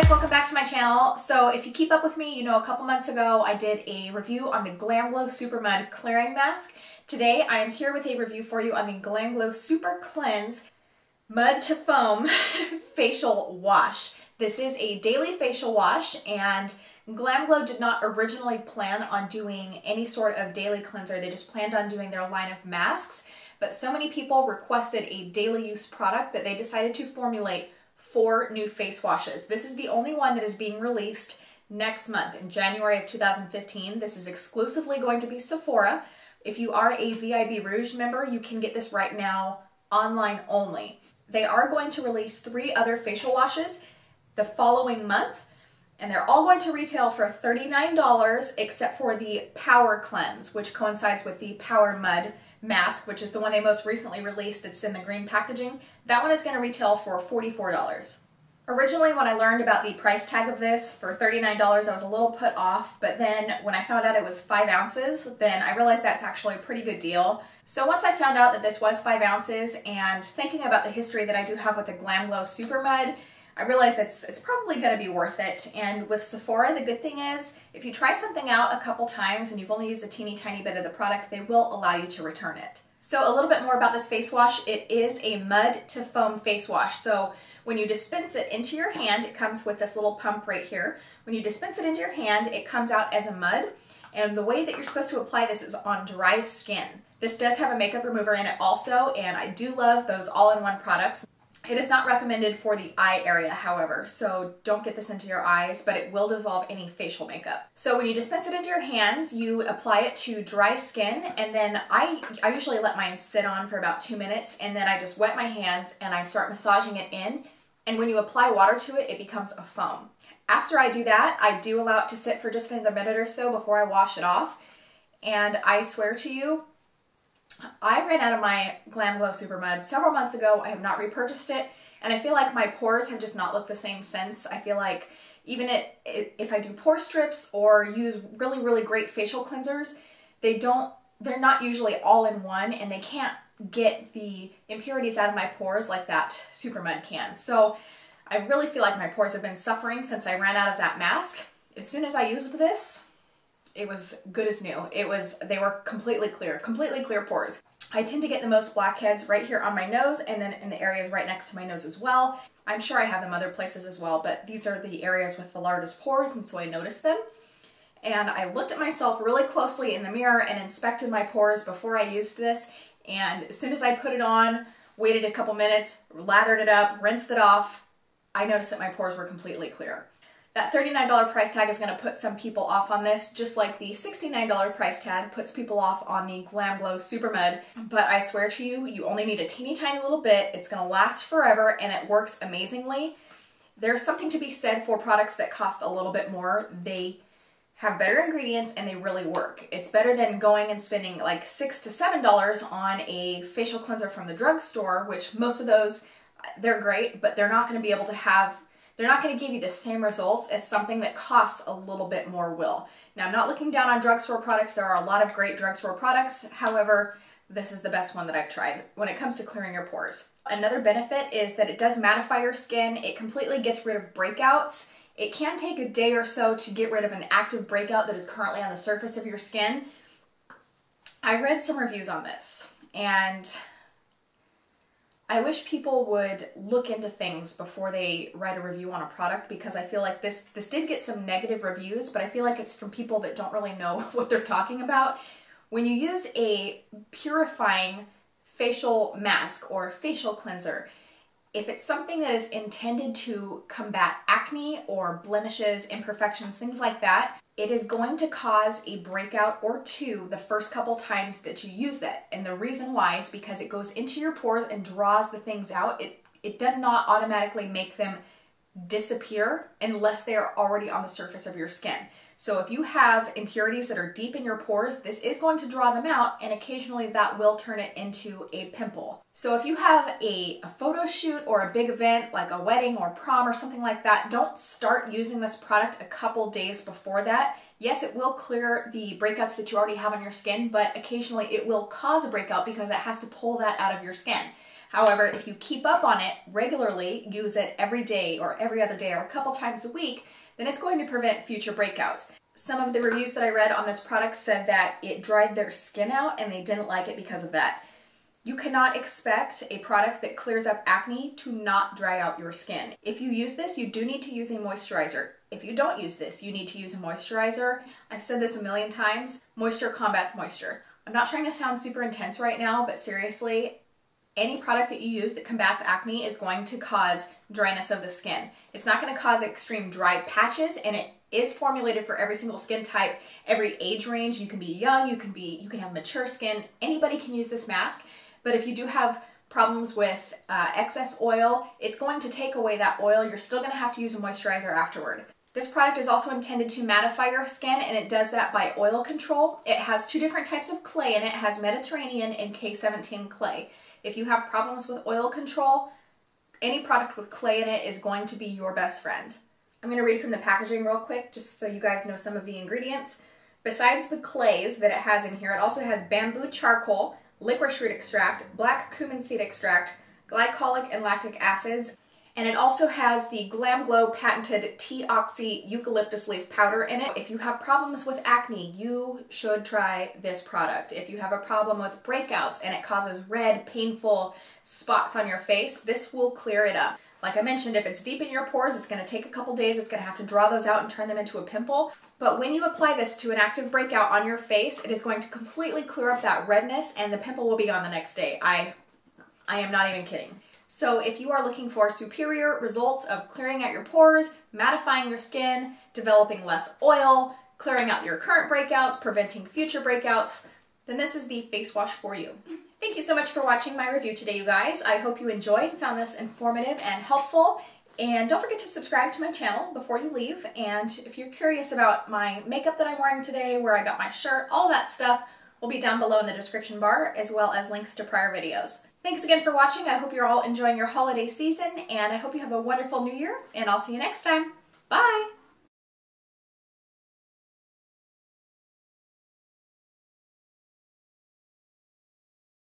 welcome back to my channel. So if you keep up with me, you know a couple months ago I did a review on the GLAMGLOW Supermud Clearing Mask. Today I am here with a review for you on the GLAMGLOW Supercleanse Mud to Foam Facial Wash. This is a daily facial wash, and GLAMGLOW did not originally plan on doing any sort of daily cleanser. They just planned on doing their line of masks, but so many people requested a daily use product that they decided to formulate 4 new face washes. This is the only one that is being released next month in January of 2015. This is exclusively going to be Sephora. If you are a VIB Rouge member, you can get this right now online only. They are going to release 3 other facial washes the following month, and they're all going to retail for $39 except for the Power Cleanse, which coincides with the Power Mud mask, which is the one they most recently released. It's in the green packaging. That one is going to retail for $44. Originally, when I learned about the price tag of this for $39, I was a little put off, but then when I found out it was 5 ounces, then I realized that's actually a pretty good deal. So once I found out that this was 5 ounces, and thinking about the history that I do have with the GLAMGLOW Supermud, I realized it's probably going to be worth it. And with Sephora, the good thing is, if you try something out a couple times and you've only used a teeny tiny bit of the product, they will allow you to return it. So a little bit more about this face wash. It is a mud to foam face wash. So when you dispense it into your hand, it comes with this little pump right here. When you dispense it into your hand, it comes out as a mud. And the way that you're supposed to apply this is on dry skin. This does have a makeup remover in it also, and I do love those all-in-one products. It is not recommended for the eye area, however, so don't get this into your eyes, but it will dissolve any facial makeup. So when you dispense it into your hands, you apply it to dry skin, and then I usually let mine sit on for about 2 minutes, and then I just wet my hands and I start massaging it in, and when you apply water to it, it becomes a foam. After I do that, I do allow it to sit for just another minute or so before I wash it off, and I swear to you, I ran out of my GLAMGLOW Supermud several months ago. I have not repurchased it, and I feel like my pores have just not looked the same since. I feel like even if I do pore strips or use really great facial cleansers, they're not usually all in one, and they can't get the impurities out of my pores like that Supermud can. So I really feel like my pores have been suffering since I ran out of that mask. As soon as I used this, it was good as new. They were completely clear pores. I tend to get the most blackheads right here on my nose, and then in the areas right next to my nose as well. I'm sure I have them other places as well, but these are the areas with the largest pores, and so I noticed them. And I looked at myself really closely in the mirror and inspected my pores before I used this, and as soon as I put it on, waited a couple minutes, lathered it up, rinsed it off, I noticed that my pores were completely clear. That $39 price tag is going to put some people off on this, just like the $69 price tag puts people off on the GLAMGLOW Supermud. But I swear to you, you only need a teeny tiny little bit. It's going to last forever, and it works amazingly. There's something to be said for products that cost a little bit more. They have better ingredients and they really work. It's better than going and spending like $6 to $7 on a facial cleanser from the drugstore, which most of those, they're great, but they're not going to be able to have They're not going to give you the same results as something that costs a little bit more will. Now, I'm not looking down on drugstore products. There are a lot of great drugstore products. However, this is the best one that I've tried when it comes to clearing your pores. Another benefit is that it does mattify your skin. It completely gets rid of breakouts. It can take a day or so to get rid of an active breakout that is currently on the surface of your skin. I read some reviews on this, and I wish people would look into things before they write a review on a product, because I feel like this did get some negative reviews, but I feel like it's from people that don't really know what they're talking about. When you use a purifying facial mask or facial cleanser, if it's something that is intended to combat acne or blemishes, imperfections, things like that, it is going to cause a breakout or two the first couple times that you use that. And the reason why is because it goes into your pores and draws the things out. It does not automatically make them disappear unless they are already on the surface of your skin. So if you have impurities that are deep in your pores, this is going to draw them out, and occasionally that will turn it into a pimple. So if you have a photo shoot or a big event like a wedding or prom or something like that, don't start using this product a couple days before that. Yes, it will clear the breakouts that you already have on your skin, but occasionally it will cause a breakout because it has to pull that out of your skin. However, if you keep up on it regularly, use it every day or every other day or a couple times a week, then it's going to prevent future breakouts. Some of the reviews that I read on this product said that it dried their skin out and they didn't like it because of that. You cannot expect a product that clears up acne to not dry out your skin. If you use this, you do need to use a moisturizer. If you don't use this, you need to use a moisturizer. I've said this a million times, moisture combats moisture. I'm not trying to sound super intense right now, but seriously, any product that you use that combats acne is going to cause dryness of the skin. It's not going to cause extreme dry patches, and it is formulated for every single skin type, every age range. You can be young, you can have mature skin. Anybody can use this mask, but if you do have problems with excess oil, it's going to take away that oil. You're still going to have to use a moisturizer afterward. This product is also intended to mattify your skin, and it does that by oil control. It has two different types of clay in it. It has Mediterranean and K17 clay. If you have problems with oil control, any product with clay in it is going to be your best friend. I'm going to read from the packaging real quick just so you guys know some of the ingredients. Besides the clays that it has in here, it also has bamboo charcoal, licorice root extract, black cumin seed extract, glycolic and lactic acids, and it also has the GLAMGLOW patented T-oxy eucalyptus leaf powder in it. If you have problems with acne, you should try this product. If you have a problem with breakouts and it causes red, painful spots on your face, this will clear it up. Like I mentioned, if it's deep in your pores, it's going to take a couple days. It's going to have to draw those out and turn them into a pimple. But when you apply this to an active breakout on your face, it is going to completely clear up that redness and the pimple will be gone the next day. I am not even kidding. So if you are looking for superior results of clearing out your pores, mattifying your skin, developing less oil, clearing out your current breakouts, preventing future breakouts, then this is the face wash for you. Thank you so much for watching my review today, you guys. I hope you enjoyed and found this informative and helpful. And don't forget to subscribe to my channel before you leave. And if you're curious about my makeup that I'm wearing today, where I got my shirt, all that stuff will be down below in the description bar, as well as links to prior videos. Thanks again for watching. I hope you're all enjoying your holiday season, and I hope you have a wonderful new year, and I'll see you next time. Bye!